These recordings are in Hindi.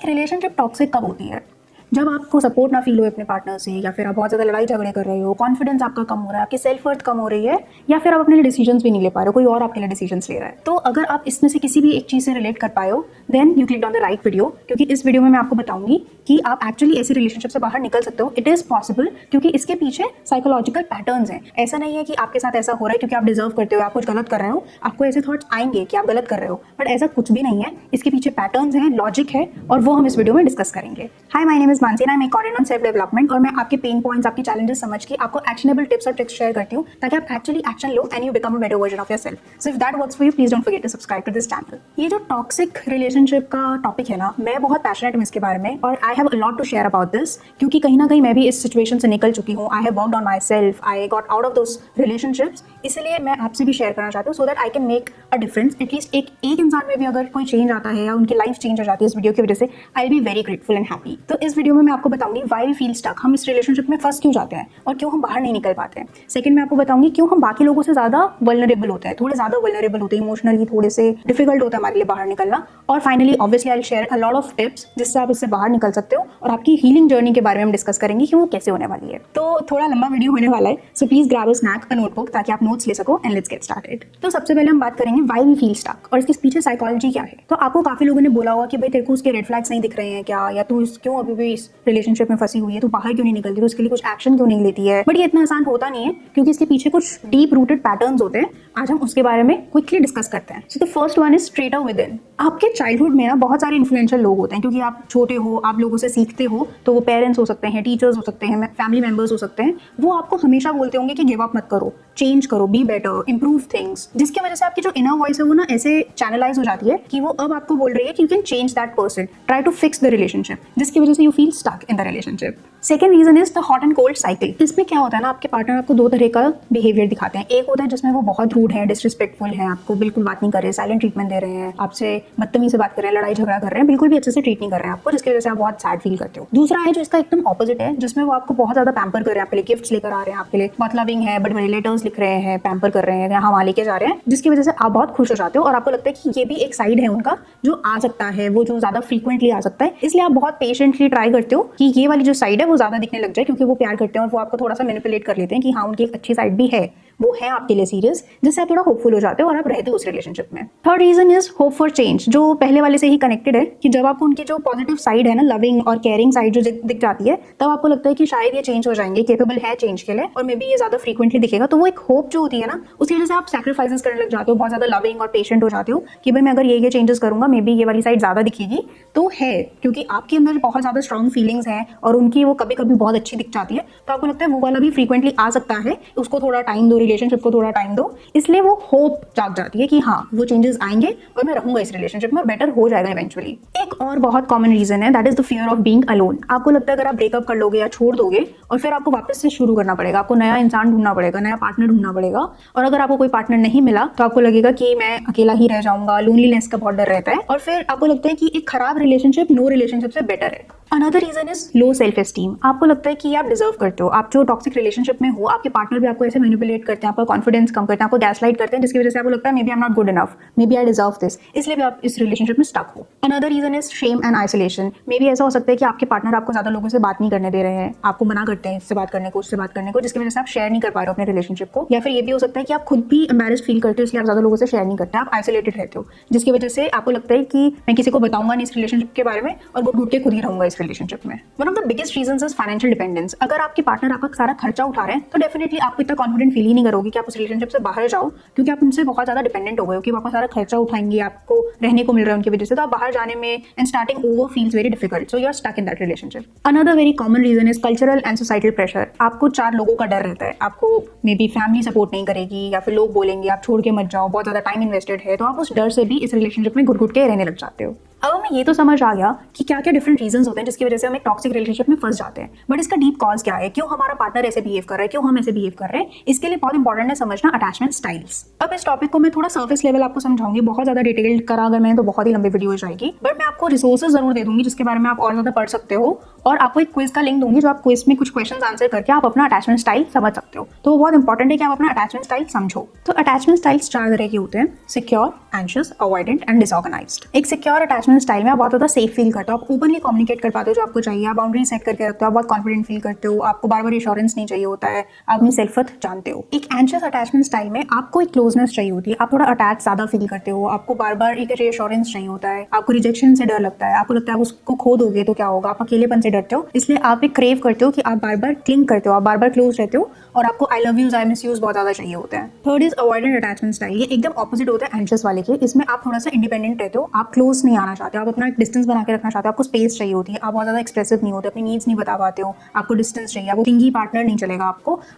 रिलेशनशिप टॉक्सिक कब होती है? जब आपको सपोर्ट ना फील हो अपने पार्टनर से, या फिर आप बहुत ज़्यादा लड़ाई झगड़े कर रहे हो, कॉन्फिडेंस आपका कम हो रहा है, आपकी सेल्फ वर्थ कम हो रही है, या फिर आप अपने लिए डिसीजंस भी नहीं ले पा रहे हो, कोई और आपके लिए डिसीजंस ले रहा है। तो अगर आप इसमें से किसी भी एक चीज़ से रिलेट कर पाए हो, then you click on the right video, क्योंकि इस वीडियो में मैं आपको बताऊंगी कि आप एक्चुअली ऐसी रिलेशनशिप से बाहर निकल सकते हो। इट इज़ पॉसिबल, क्योंकि इसके पीछे साइकोलॉजिकल पैटर्न्स हैं। ऐसा नहीं है कि आपके साथ ऐसा हो रहा है क्योंकि आप डिजर्व करते हो, आप कुछ गलत कर रहे हो, आपको ऐसे थॉट्स आएंगे कि आप गलत कर रहे हो, बट ऐसा कुछ भी नहीं है। इसके पीछे पैटर्न्स हैं, लॉजिक है, और वो हम इस वीडियो में डिस्कस करेंगे। Hi, my name is Mansi, I am a content on self development, और मैं आपके पेन पॉइंट्स, आपकी चैलेंजेस समझ के आपको एक्शनेबल टिप्स और ट्रिक्स शेयर करती हूँ, ताकि आप एक्चुअली एक्शन लो and you become a better version of yourself. So if that works for you, please don't forget to subscribe to this channel. ये जो टॉक्सिक रिलेशनशिप का टॉपिक है ना, मैं बहुत पैशनेट हूँ इसके बारे में, और I have a lot to share about this, क्योंकि कहीं ना कहीं मैं भी इस सिचुएशन से निकल चुकी हूँ। I have worked on my self, I got out of those relationships, इसलिए मैं आपसे भी शेयर करना चाहती हूँ, so that I can make a difference. At least एक इंसान में भी अगर कोई चेंज आता है या उनकी लाइफ चेंज हो जाती है इस वीडियो की वजह से, I will be very grateful and happy. तो इस वीडियो में मैं आपको बताऊंगी व्हाई वी फील स्टक, हम इस रिलेशनशिप में फंस क्यों जाते हैं और क्यों हम बाहर नहीं निकल पाते हैं। सेकंड, मैं आपको बताऊंगी क्यों हम बाकी लोगों से ज्यादा वल्नरेबल होते हैं, थोड़े ज्यादा वल्नरेबल होते हैं, इमोशनली थोड़े से डिफिकल्ट होता है हमारे लिए बाहर निकलना। और finally obviously I will share a lot of tips जिससे आप इससे बाहर निकल सकते हो, और आपकी हीलिंग जर्नी के बारे में हम डिस्कस करेंगे कि वो कैसे होने वाली है। तो थोड़ा लंबा वीडियो होने वाला है, so please grab a snack, a notebook, ताकि आप नोट्स ले सको, एंड लेट्स गेट स्टार्टेड। तो सबसे पहले हम बात करेंगे व्हाई वी फील स्टक, और इसके पीछे साइकोलॉजी क्या है। तो आपको काफी लोगों ने बोला होगा कि भाई तेरे को उसके रेड फ्लैग्स नहीं दिख रहे हैं क्या, या तू क्यों अभी भी इस रिलेशनशिप में फंसी हुई है, तू बाहर क्यों नहीं निकलती, तो उसके लिए कुछ एक्शन क्यों नहीं लेती है। बट ये इतना आसान होता नहीं है, क्योंकि इसके पीछे कुछ डीप रूटेड पैटर्न्स होते हैं। आज हम उसके बारे में क्विकली डिस्कस करते हैं। So the first one is straight up with in. आपके चाइल्डहुड में ना बहुत सारे इन्फ्लुएंशियल लोग होते हैं, क्योंकि आप छोटे हो, आप लोगों से सीखते हो, तो वो पेरेंट्स हो सकते हैं, टीचर्स हो सकते हैं, फैमिली मेंबर्स हो सकते हैं। वो आपको हमेशा बोलते होंगे कि गिव अप मत करो, चेंज करो, बी बेटर, इंप्रूव थिंग्स, जिसकी वजह से आपकी जो इनर वॉइस है वो ना ऐसे चैनलाइज हो जाती है कि वो अब आपको बोल रही है कि you can change that person, try to fix the relationship, जिसकी वजह से you feel stuck in the relationship. Second reason is the hot and cold cycle. इसमें क्या होता है ना, आपके पार्टनर आपको दो तरह का बिहेवियर दिखाते हैं। एक होता है जिसमें वो बहुत रूड है, डिसरिस्पेक्टफुल है, आपको बिल्कुल बात नहीं कर रहे, साइलेंट ट्रीटमेंट दे रहे हैं, आपसे बदतमीजी से बात कर रहे हैं, लड़ाई झगड़ा कर रहे हैं, बिल्कुल भी अच्छे से ट्रीट नहीं कर रहे हैं आपको, जिसकी वजह से आप बहुत सैड फील करते हो। दूसरा है जो इसका एकदम ऑपोजिट है, जिसमें वो आपको बहुत ज्यादा पैम्पर कर रहे हैं, आपके लिए गिफ्ट्स लेकर आ रहे हैं, आपके लिए बहुत लविंग है, बड़े बड़े लेटर्स लिख रहे हैं, पैम्पर कर रहे हैं, यहाँ वहाँ लेके जा रहे हैं, जिसकी वजह से आप बहुत खुश हो जाते हो, और आपको लगता है कि ये भी एक साइड है उनका जो आ सकता है, वो जो ज्यादा फ्रीक्वेंटली आ सकता है। इसलिए आप बहुत पेशेंटली ट्राई करते हो कि ये वाली जो साइड है वो ज्यादा दिखने लग जाए, क्योंकि वो प्यार करते हैं और वो आपको थोड़ा सा मैनिपुलेट कर लेते हैं कि हाँ उनकी एक अच्छी साइड भी है, वो है आपके लिए सीरियस, जिससे आप थोड़ा होपफुल हो जाते हो और आप रहते हो उस रिलेशनशिप में। Third reason is hope for change, जो पहले वाले से ही कनेक्टेड है, कि जब आपको उनकी जो पॉजिटिव साइड है ना, लविंग और केयरिंग साइड जो दिख जाती है, तब आपको लगता है कि शायद ये चेंज हो जाएंगे, केपेबल है चेंज के लिए, और मे बी ये ज्यादा फ्रीक्वेंटली दिखेगा। तो वो एक होप जो होती है ना, उसकी वजह से आप सैक्रिफाइसेस करने लग जाते हो, बहुत ज्यादा लविंग और पेशेंट हो जाते हो कि भाई मैं अगर ये चेंजेस करूंगा, मे बी ये वाली साइड ज्यादा दिखेगी। तो है, क्योंकि आपके अंदर बहुत ज्यादा स्ट्रॉन्ग फीलिंग्स हैं और उनकी वो कभी कभी बहुत अच्छी दिख जाती है, तो आपको लगता है वो वाला भी फ्रीक्वेंटली आ सकता है, उसको थोड़ा टाइम दो, रिलेशनशिप को थोड़ा टाइम दो। इसलिए वो होप जाग जाती है कि हाँ वो चेंजेस आएंगे और मैं रहूंगा इस रिलेशनशिप में और बेटर हो जाएगा इवेंचुअली। एक और बहुत कॉमन रीजन है, that is the fear of being alone. आपको लगता है अगर आप ब्रेकअप कर लोगे या छोड़ दोगे और फिर आपको वापस से शुरू करना पड़ेगा, आपको नया इंसान ढूंढना पड़ेगा, नया पार्टनर ढूंढना पड़ेगा, और अगर आपको कोई पार्टनर नहीं मिला तो आपको लगेगा कि मैं अकेला ही रह जाऊंगा, लोनलीनेस का बहुत डर रहता है, और फिर आपको लगता है कि एक खराब रिलेशनशिप नो रिलेशनशिप से बेटर है। Another reason is low self esteem. आपको लगता है कि आप डिजर्व करते हो, आप जो टॉक्सिक रिलेशनशिप में हो, आपके पार्टनर भी आपको ऐसे मैनिपुलेट करते हैं, आपका कॉन्फिडेंस कम करते हैं, आपको गैसलाइट करते हैं, जिसकी वजह से आपको लगता है maybe I am not good enough, maybe I deserve this, इसलिए भी आप इस रिलेशनशिप में स्टक हो। Another reason is shame and isolation. Maybe ऐसा हो सकता है कि आपके पार्टनर आपको ज्यादा लोगों से बात नहीं करने दे रहे हैं, आपको मना करते हैं इससे बात करने को, उससे बात करने को, जिसकी वजह से आप शेयर नहीं कर पा रहे हो अपने रिलेशनशिप को। या फिर ये भी हो सकता है कि आप खुद भी एम्बैरेस्ड फील करते हो, इसलिए आप ज्यादा लोगों से शेयर नहीं करते, आप आइसोलेटेड रहते हो, जिसकी वजह से आपको लगता है कि मैं किसी को बताऊंगा नहीं इस रिलेशनशिप के बारे में और वो घुट के खुद ही रहूंगा इस रिलेशनशिप में। One of the biggest reasons is financial dependence. अगर आपके पार्टनर आपका सारा खर्चा उठा रहे हैं तो डेफिनेटली आपको इतना कॉन्फिडेंट फील ही नहीं करोगे कि आप उस रिलेशनशिप से बाहर जाओ, क्योंकि आप उनसे बहुत ज्यादा डिपेंडेंट हो गए हो कि वो आपका सारा खर्चा उठाएंगे, आपको रहने को मिल रहा है उनकी वजह से, तो आप बाहर जाने में and starting over feels very difficult, so you are stuck in that relationship. Another very common reason is cultural and societal pressure. आपको चार लोगों का डर रहता है, आपको मे बी फैमिली सपोर्ट नहीं करेगी, या फिर लोग बोलेंगे आप छोड़ के मत जाओ, बहुत ज्यादा टाइम इन्वेस्टेड है, तो आप उस डर से भी इस रिलेशनशिप में घुट के रहने लग जाते हो। अब हमें ये तो समझ आ गया कि क्या क्या डिफरेंट रीजंस होते हैं जिसकी वजह से हम एक टॉक्सिक रिलेशनशिप में फंस जाते हैं, बट इसका डीप कॉज क्या है, क्यों हमारा पार्टनर ऐसे बिहेव कर रहा है, क्यों हम ऐसे बिहेव कर रहे हैं, इसके लिए बहुत इंपॉर्टेंट है समझना अटैचमेंट स्टाइल्स। अब इस टॉपिक को मैं थोड़ा सर्फेस लेवल आपको समझाऊंगी, बहुत ज्यादा डिटेल्ड करा अगर मैं तो बहुत ही लंबी वीडियो हो जाएगी, बट मैं आपको रिसोर्सेज जरूर दे दूंगी जिसके बारे में आप और ज्यादा पढ़ सकते हो, और आपको एक क्विज का लिंक दूंगी जो आप क्विज में कुछ क्वेश्चंस आंसर करके आप अपना अटैचमेंट स्टाइल समझ सकते हो। तो बहुत इंपॉर्टेंट है कि आप अपना अटैचमेंट स्टाइल समझो। तो अटैचमेंट स्टाइल्स चार तरह के होते हैं, secure, anxious, avoidant and disorganised. एक सिक्योर अटैचमेंट स्टाइल में आप बहुत ज़्यादा सेफ फील करते हो, आप ओपनली कम्युनिकेट कर पाते हो जो आपको चाहिए, आप बाउंड्री सेट करके रखते हो, आप बहुत कॉन्फिडेंट फील करते हो, आपको बार बार एश्योरेंस नहीं चाहिए होता है, आप अपनी सेल्फ वर्थ जानते हो। एक एंशियस अटैचमेंट स्टाइल में आपको एक क्लोजनेस चाहिए होती है, आप थोड़ा अटैच ज़्यादा फील करते हो, आपको बार बार एक एश्योरेंस चाहिए होता है, आपको रिजेक्शन से डर लगता है, आपको लगता है आप उसको खो दोगे तो क्या होगा, आप अकेलेपन से डरते हो, इसलिए आप एक क्रेव करते हो कि आप बार बार क्लिंग करते हो, आप बार बार क्लोज रहते हो और आपको I love use, I miss use बहुत ज़्यादा चाहिए होता है। Third is avoidant attachment style, ये एकदम ऑपोजिट होता है एंशियस वाले के। इसमें आप थोड़ा सा इंडिपेंडेंट रहते हो, आप क्लोज नहीं आना चाहते, आप अपना एक डिस्टेंस बना के रखना चाहते हो, आपको स्पेस चाहिए होती है, आप बहुत ज़्यादा एक्सप्रेसिव नहीं होते, अपनी नीड्स नहीं बता पाते हो, आपको डिस्टेंस चाहिए, आपको किंगी पार्टनर नहीं चलेगा,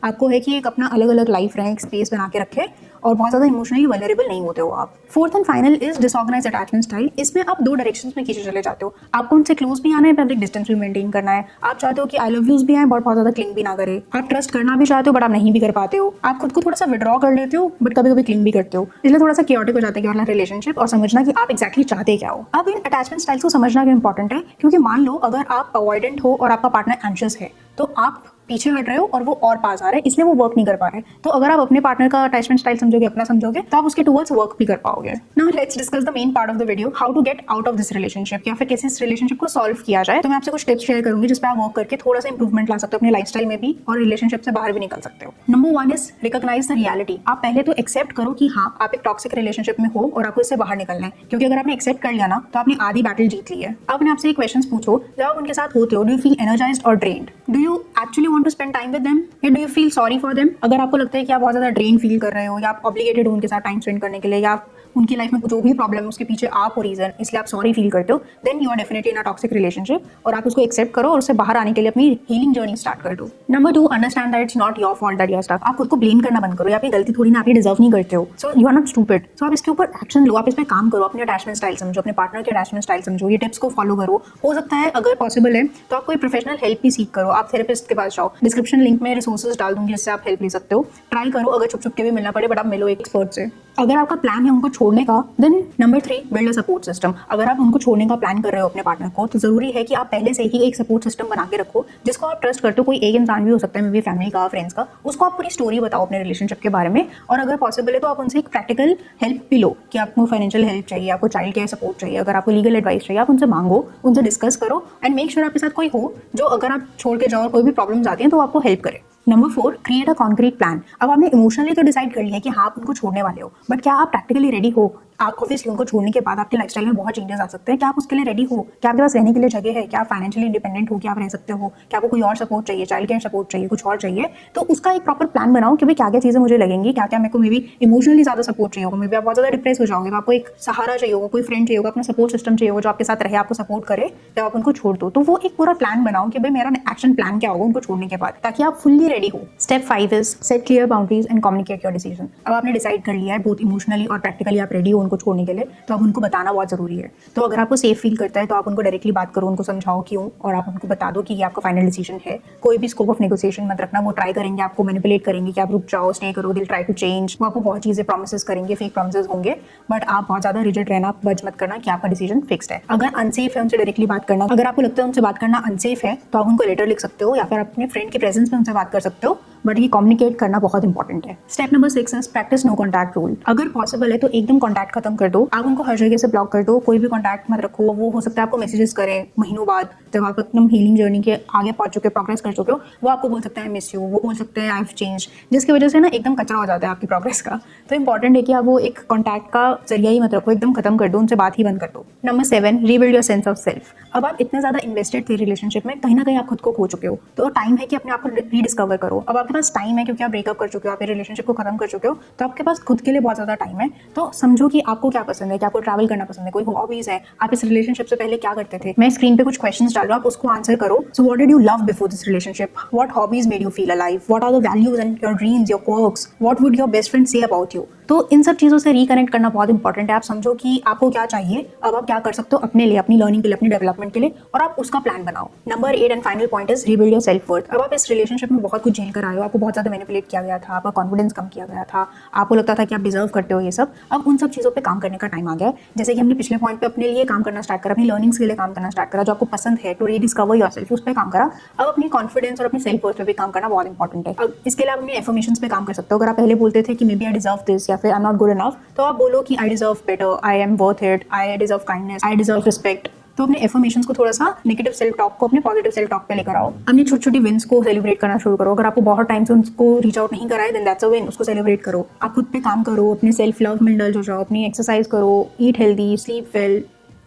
आपको है कि एक अपना अलग अलग लाइफ रहे, एक स्पेस बना के रखे और बहुत ज़्यादा इमोशनली वल्नरेबल नहीं होते हो आप। Fourth and final is disorganised attachment style. इसमें आप दो डायरेक्शंस में खींचे चले जाते हो, आपको उनसे क्लोज भी आना है, पब्लिक डिस्टेंस भी मेंटेन करना है, आप चाहते हो कि आई लव यूज भी आए बट बहुत ज़्यादा क्लिंग भी ना करे, आप ट्रस्ट करना भी चाहते हो बट आप नहीं भी कर पाते हो, आप खुद को थोड़ा सा विड्रॉ कर लेते हो बट कभी कभी क्लिंग भी करते हो, इसलिए थोड़ा सा क्योटिक हो जाता है कि रिलेशनशिप और समझना कि आप एक्जैक्टली चाहते क्या हो। अब इन अटैचमेंट स्टाइल्स को समझना भी इंपॉर्टेंट है, क्योंकि मान लो अगर आप अवॉइडेंट हो और आपका पार्टनर एंशियस है तो आप पीछे हट रहे हो और वो और पास आ रहा है, इसलिए वो वर्क नहीं कर पा रहे। तो अगर आप अपने पार्टनर का अटैचमेंट स्टाइल समझोगे, अपना समझोगे, तो आप उसके टुवर्ड्स वर्क भी कर पाओगे। Now let's discuss the main part of the video, how to get out of this relationship, या फिर कैसे इस रिलेशनशिप को सॉल्व किया जाए। तो मैं आपसे कुछ टिप्स शेयर करूंगी जिस पर आप वर्क करके थोड़ा सा इंप्रूवमेंट ला सकते हो अपने लाइफस्टाइल में भी और रिलेशनशिप से बाहर भी निकल सकते हो। Number 1 is recognise the reality. आप पहले तो एक्सेप्ट करो कि हाँ, आप एक टॉक्सिक रिलेशनशिप में हो और आपको इससे बाहर निकलना है, क्योंकि अगर आपने एक्सेप्ट कर लिया ना तो आपने आधी बैटल जीत ली है। अब अपने आपसे क्वेश्चन पूछो, जब आप उनके साथ होते हो, डू यू फील एनर्जाइज्ड और drained? Do you actually want to spend time with them या do you feel sorry for them? अगर आपको लगता है कि आप बहुत ज़्यादा ड्रेन फील कर रहे हो या आप ऑब्लिगेटेड हो उनके साथ टाइम स्पेंड करने के लिए, या उनकी लाइफ में जो भी प्रॉब्लम है उसके पीछे आप हो रीजन, इसलिए आप सॉरी फील करते हो, then you are definitely in a toxic relationship और आप उसको एक्सेप्ट करो और उससे बाहर आने के लिए अपनी हीलिंग जर्नी स्टार्ट कर दो। Number 2, understand that it's not your fault that you are stuck. आप खुद को ब्लेम करना बंद करो, आपकी गलती थोड़ी ना, आप ये डिजर्व नहीं करते हो, so you are not stupid. So आप इसके ऊपर एक्शन लो, आप इस पर काम करो, अपने अटैचमेंट स्टाइल समझो, अपने पार्टनर के अटैचमेंट स्टाइल समझो, ये टिप्स को फॉलो करो। हो सकता है अगर पॉसिबल है तो आप कोई प्रोफेशनल हेल्प भी सीख करो, आप थेरेपिस्ट के पास जाओ, डिस्क्रिप्शन लिंक में रिसोर्सेज डाल दूंगी जिससे आप हेल्प ले सकते हो। ट्राई करो, अगर छुप छुप के भी मिलना पड़े बट आप मिलो एक एक्सपर्ट से। अगर आपका प्लान है उनको छोड़ने का, then number 3, build a support system. अगर आप उनको छोड़ने का प्लान कर रहे हो अपने पार्टनर को, तो जरूरी है कि आप पहले से ही एक सपोर्ट सिस्टम बना के रखो जिसको आप ट्रस्ट करते हो। कोई एक इंसान भी हो सकता है, मे बी फैमिली का, फ्रेंड्स का, उसको आप पूरी स्टोरी बताओ अपने रिलेशनशिप के बारे में। और अगर पॉसिबल है तो आप उनसे एक प्रैक्टिकल हेल्प भी लो कि आपको फाइनेंशियल हेल्प चाहिए, आपको चाइल्ड केयर सपोर्ट चाहिए, अगर आपको लीगल एडवाइस चाहिए, आप उनसे मांगो, उनसे डिस्कस करो एंड मेक श्योर आपके साथ कोई हो जो अगर आप छोड़ के जाओ और कोई भी प्रॉब्लम्स आती हैं तो आपको हेल्प करे। Number 4, create a concrete plan. अब आपने इमोशनली तो डिसाइड कर लिया कि हाँ आप उनको छोड़ने वाले हो, बट क्या आप प्रैक्टिकली रेडी हो? आप ऑब्वियसली उनको छोड़ने के बाद आपके लाइफस्टाइल में बहुत चेंजेस आ सकते हैं, क्या आप उसके लिए रेडी हो? क्या आपके पास रहने के लिए जगह है? क्या आप फाइनेंशियली इंडिपेंडेंट हो? क्या आप रह सकते हो? क्या आपको कोई और सपोर्ट चाहिए, चाइल्ड केयर सपोर्ट चाहिए, कुछ और चाहिए? तो उसका एक प्रॉपर प्लान बनाओ कि भाई क्या क्या चीज़ें मुझे लगेंगी, क्या क्या मेरे को मे बी इमोशनली ज़्यादा सपोर्ट चाहिए होगा, मे बी आप बहुत ज़्यादा डिप्रेस हो जाओगे तो आपको एक सहारा चाहिए होगा, कोई फ्रेंड चाहिए होगा, अपना सपोर्ट सिस्टम चाहिए होगा जो आपके साथ रहे, आपको सपोर्ट करे जब आप उनको छोड़ दो। तो वो एक पूरा प्लान बनाओ कि भाई मेरा एक्शन प्लान क्या होगा उनको छोड़ने के बाद, ताकि आप फुल्ली रेडी हो। Step 5 is set clear boundaries and communicate your decision. अब आपने डिसाइड कर लिया है, बहुत इमोशनली और प्रैक्टिकली आप रेडी हो उनको छोड़ने के लिए, तो अब उनको बताना बहुत ज़रूरी है। तो अगर आपको सेफ फील करता है तो आप उनको डायरेक्टली बात करो, उनको समझाओ क्यों, और आप उनको बता दो कि ये आपका फाइनल डिसीजन है। कोई भी स्कोप ऑफ नेगोशिएशन मत रखना, वो ट्राई करेंगे आपको मैनिपुलेट करेंगे कि आप रुक जाओ, स्टे करो, दिल ट्राई टू चेंज, वो आपको बहुत चीज़ें प्रॉमिसेस करेंगे, फेक प्रॉमिसेस होंगे, बट आप बहुत ज़्यादा रिजिड रहना, बच मत करना कि आपका डिसीजन फिक्स्ड है। अगर अनसेफ है उनसे डायरेक्टली बात करना, अगर आपको लगता है उनसे बात करना अनसेफ है तो आप उनको लेटर लिख सकते हो या फिर अपने फ्रेंड के प्रेजेंस में उनसे बात कर सकते हो, बट ये कम्युनिकेट करना बहुत इंपॉर्टेंट है। स्टेप नंबर 6 है प्रैक्टिस नो कॉन्टैक्ट रूल। अगर पॉसिबल है तो एकदम कॉन्टैक्ट खत्म कर दो, आप उनको हर जगह से ब्लॉक कर दो, कोई भी कॉन्टैक्ट मत रखो। वो हो सकता है आपको मैसेजेस करें महीनों बाद, जब आप एकदम हीलिंग जर्नी के आगे पहुंच चुके हो, प्रोग्रेस कर चुके हो, वो आपको बोल सकता है मिस यू, वो बोल सकते हैं आई हैव चेंज, जिसकी वजह से ना एकदम कचरा हो जाता है आपकी प्रोग्रेस का। तो इंपॉर्टेंट है कि आप वो एक कॉन्टैक्ट का जरिया ही मत रखो, एकदम खत्म कर दो, उनसे बात ही बंद कर दो। Number 7, rebuild your sense of self. अब आप इतने ज़्यादा इन्वेस्टेड थे रिलेशनशिप में, कहीं ना कहीं आप खुद को खो चुके हो, तो टाइम है कि अपने आप को रीडिस्कवर करो। अब आपके पास टाइम है क्योंकि आप ब्रेकअप कर चुके हो, आप रिलेशनशिप को खत्म कर चुके हो, तो आपके पास खुद के लिए बहुत ज़्यादा टाइम है। तो समझो कि आपको क्या पसंद है, क्या आपको ट्रैवल करना पसंद है, कोई हॉबीज़ है, आप इस रिलेशनशिप से पहले क्या करते थे। मैं स्क्रीन पे कुछ क्वेश्चंस डाल रहा हूँ, आप उसको आंसर करो। So what did you love before this relationship? What hobbies made you feel alive? What are the values and your dreams, your quirks? What would your best friend say about you? तो इन सब चीज़ों से रिकनेक्ट करना बहुत इंपॉर्टेंट है। आप समझो कि आपको क्या चाहिए, अब आप क्या कर सकते हो अपने लिए, अपनी लर्निंग के लिए, अपनी डेवलपमेंट के लिए, और आप उसका प्लान बनाओ। Number 8 and final point is rebuild your self worth. अब आप इस रिलेशनशिप में बहुत कुछ झेल कर आए हो, लो आपको बहुत ज़्यादा मैनिपुलेट किया गया था, आपका कॉन्फिडेंस कम किया गया था, आपको लगता था कि आप डिजर्व करते हो ये सब, अब उन सब चीज़ों पे काम करने का टाइम आ गया है। जैसे कि हमने पिछले पॉइंट पे अपने लिए काम करना स्टार्ट करा, अपनी लर्निंग्स के लिए काम करना स्टार्ट करा, जो आपको पसंद है, टू रीडिस्कवर योरसेल्फ, उस पर काम करा। अब अपनी कॉन्फिडेंस और अपनी सेल्फ वर्थ पे भी काम करना बहुत इंपॉर्टेंट है। अब इसके लिए आप अपनी एफर्मेशंस पे काम कर सकते हो। अगर आप पहले बोलते थे कि maybe I deserve this या फिर I am not good enough, तो आप बोलो कि I deserve better, I am worth it, I deserve kindness, I deserve respect. तो अपने एफर्मेशंस को थोड़ा सा नेगेटिव सेल्फ टॉक को अपने पॉजिटिव सेल्फ टॉक पे लेकर आओ। अपनी छोटी छोटी विंस को सेलिब्रेट करना शुरू करो। अगर आपको बहुत टाइम से उनको रीच आउट नहीं करा है, देन दैट्स अ विन, उसको सेलिब्रेट करो। आप खुद पे काम करो, अपने सेल्फ लव में indulge हो जाओ, अपनी एक्सरसाइज करो, ईट हेल्दी, स्लीप वेल,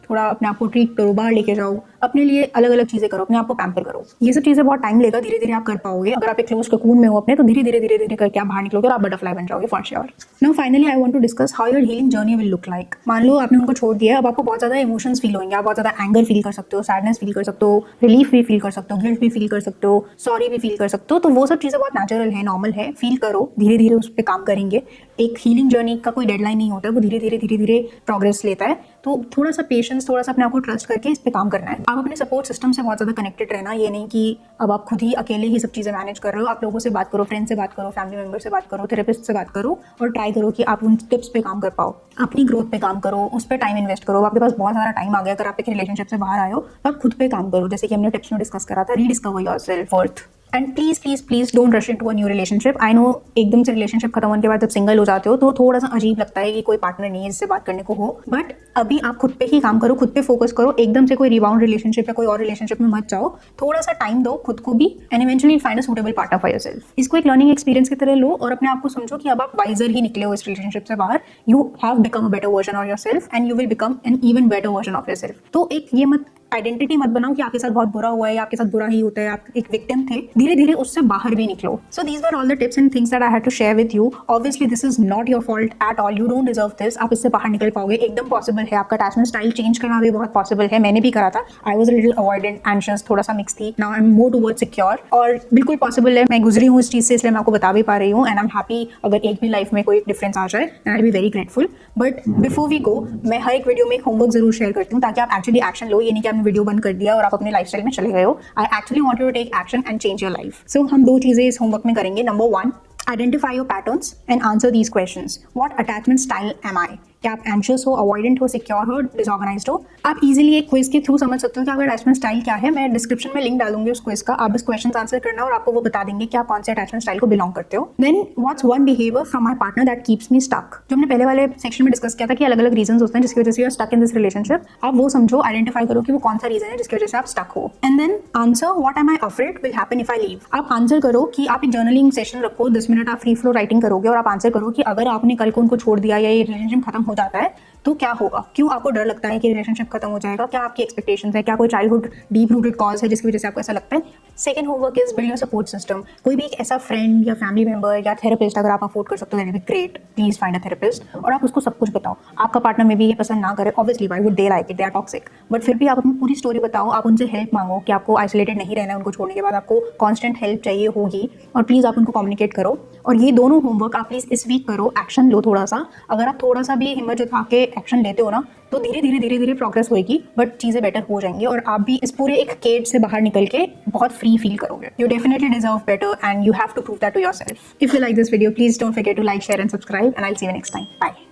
थोड़ा अपने आप को ट्रीट करो, बाहर लेके जाओ, अपने लिए अलग अलग चीज़ें करो, अपने आप को पैम्पर करो। ये सब चीज़ें बहुत टाइम लेगा, धीरे धीरे आप कर पाओगे। अगर आप एक क्लोज ककून में हो अपने, तो धीरे धीरे करके आप बाहर निकलोगे और आप बटरफ्लाई बन जाओगे for sure. Now finally I want to discuss how your healing journey will look like. मान लो आपने उनको छोड़ दिया, अब आपको बहुत ज़्यादा इमोशंस फील होंगे, आप बहुत ज़्यादा एंगर फील कर सकते हो, सैडनेस फील कर सकते हो, रिलीफ भी फील कर सकते हो, गिल्ट भी फील कर सकते हो, सॉरी भी फील कर सकते हो। तो वो सब चीज़ें बहुत नेचुरल है, नॉर्मल है, फील करो, धीरे धीरे उस पर काम करेंगे। एक हीलिंग जर्नी का कोई डेडलाइन नहीं होता है, वो धीरे धीरे प्रोग्रेस लेता है। तो थोड़ा सा पेशेंस, थोड़ा सा अपने आप को ट्रस्ट करके इस पे काम करना है। आप अपने सपोर्ट सिस्टम से बहुत ज़्यादा कनेक्टेड रहना, ये नहीं कि अब आप खुद ही अकेले ही सब चीज़ें मैनेज कर रहे हो। आप लोगों से बात करो, फ्रेंड से बात करो, फैमिली मेंबर से बात करो, थेरेपिस्ट से बात करो और ट्राई करो कि आप उन टिप्स पे काम कर पाओ। अपनी ग्रोथ पे काम करो, उस पर टाइम इन्वेस्ट करो। आपके पास बहुत सारा टाइम आ गया, अगर आप एक रिलेशनशिप से बाहर आए हो तो आप खुद पे काम करो। जैसे कि हमने टिप्स में डिस्कस करा था, rediscover yourself worth. And please don't rush into a new relationship. I know एकदम से रिलेशनशिप खत्म होने के बाद जब सिंगल हो जाते हो तो थोड़ा सा अजीब लगता है कि कोई पार्टनर नहीं है जिससे बात करने को हो, बट अभी आप खुद पे ही काम करो, खुद पे फोकस करो। एकदम से कोई रिबाउंड रिलेशनशिप या कोई और रिलेशनशिप में मत जाओ, थोड़ा सा टाइम दो खुद को भी, and eventually find a suitable partner for yourself. इसको एक लर्निंग एक्सपीरियंस की तरह लो और अपने आप को समझो कि अब आप वाइजर ही निकले हो इस रिलेशनशिप से बाहर। You have become a better version of yourself and you will become an even better version of yourself. तो एक ये मत आइडेंटिटी मत बनाओ कि आपके साथ बहुत बुरा हुआ है या आपके साथ बुरा ही होता है, आप एक विक्टिम थे। धीरे धीरे उससे बाहर भी निकलो। So these were all the tips and things that I had to share with you. Obviously this is not your fault at all, you don't deserve this. आप इससे बाहर निकल पाओगे, एकदम पॉसिबल है। आपका अटैचमेंट स्टाइल चेंज करना भी बहुत पॉसिबल है, मैंने भी करा था। I was little avoidant, anxious, थोड़ा सा मिक्स थी। Now I am more towards secure, और बिल्कुल पॉसिबल है। मैं गुजरी हूँ इस चीज़ से, इसलिए मैं आपको बता भी पा रही हूँ। एंड आई एम हैप्पी अगर एक भी लाइफ में कोई डिफरेंस आ जाए, and I be very grateful. But before we go, मैं हर एक वीडियो में एक होमवर्क जरूर शेयर करती हूँ ताकि आप एक्चुअली एक्शन लो। ये नहीं कि आपने वीडियो बंद कर दिया और आप अपने लाइफस्टाइल में चले गए हो। I actually want you to take action and change your life. So हम दो चीजें इस होमवर्क में करेंगे। Number 1, identify your patterns and answer these questions. What attachment style am I? क्या आप एंशियस हो, अवॉइडेंट हो, सिक्योर हो, डिसऑर्गेनाइज्ड हो? आप इजीली एक क्विज के थ्रू समझ सकते हो कि आपका अटैचमेंट स्टाइल क्या है। मैं डिस्क्रिप्शन में लिंक डालूंगी उस क्विज का, आप बस क्वेश्चंस आंसर करना और आपको वो बता देंगे कि आप कौन से अटैचमेंट स्टाइल को बिलोंग करते हो। Then what's one behaviour from my partner that keeps me stuck? जो हमने पहले वाले सेक्शन में डिस्कस किया था कि अलग अलग रीजंस होते हैं जिसकी वजह से you are stuck in this relationship. आप वो समझो, आइडेंटिफाई करो कि वो कौन सा रीजन है जिसकी वजह से आप स्टक हो। And then answer what am I afraid will happen if I leave? आप आंसर करो कि आप एक जर्नलिंग सेशन रखो, 10 मिनट आप फ्री फ्लो राइटिंग करोगे और आप आंसर करो कि अगर आपने कल को उनको छोड़ दिया या ये रिलेशनशिप खत्म हो जाता है तो क्या होगा? क्यों आपको डर लगता है कि रिलेशनशिप खत्म हो जाएगा? क्या आपकी एक्सपेक्टेशंस है? क्या कोई चाइल्डहुड डीप रूटेड कॉज है जिसकी वजह से आपको ऐसा लगता है? Second homework is build your support system. कोई भी एक ऐसा फ्रेंड या फैमिली मेंबर या थेरेपिस्ट अगर आप अफोर्ड कर सकते हो, that will be great. Please find a therapist और आप उसको सब कुछ बताओ। आपका पार्टनर में भी ये पसंद ना करे, obviously why would they like it, they are toxic, but फिर भी आप अपनी पूरी स्टोरी बताओ। आप उनसे हेल्प मांगो कि आपको आइसोलेटेड नहीं रहना है, उनको छोड़ने के बाद आपको कॉन्स्टेंट हेल्प चाहिए होगी, और प्लीज आप उनको कम्युनिकेट करो। और ये दोनों होमवर्क आप प्लीज इस वीक करो, एक्शन लो थोड़ा सा। अगर आप थोड़ा सा भी हिम्मत जुटा के एक्शन लेते हो ना, तो धीरे धीरे प्रोग्रेस होगी, बट चीज़ें बेटर हो जाएंगी और आप भी इस पूरे एक केज से बाहर निकल के बहुत फ्री फील करोगे। You definitely deserve better and you have to prove that to yourself. If you like this video, please don't forget to like, share and subscribe, and I will see you next time. Bye.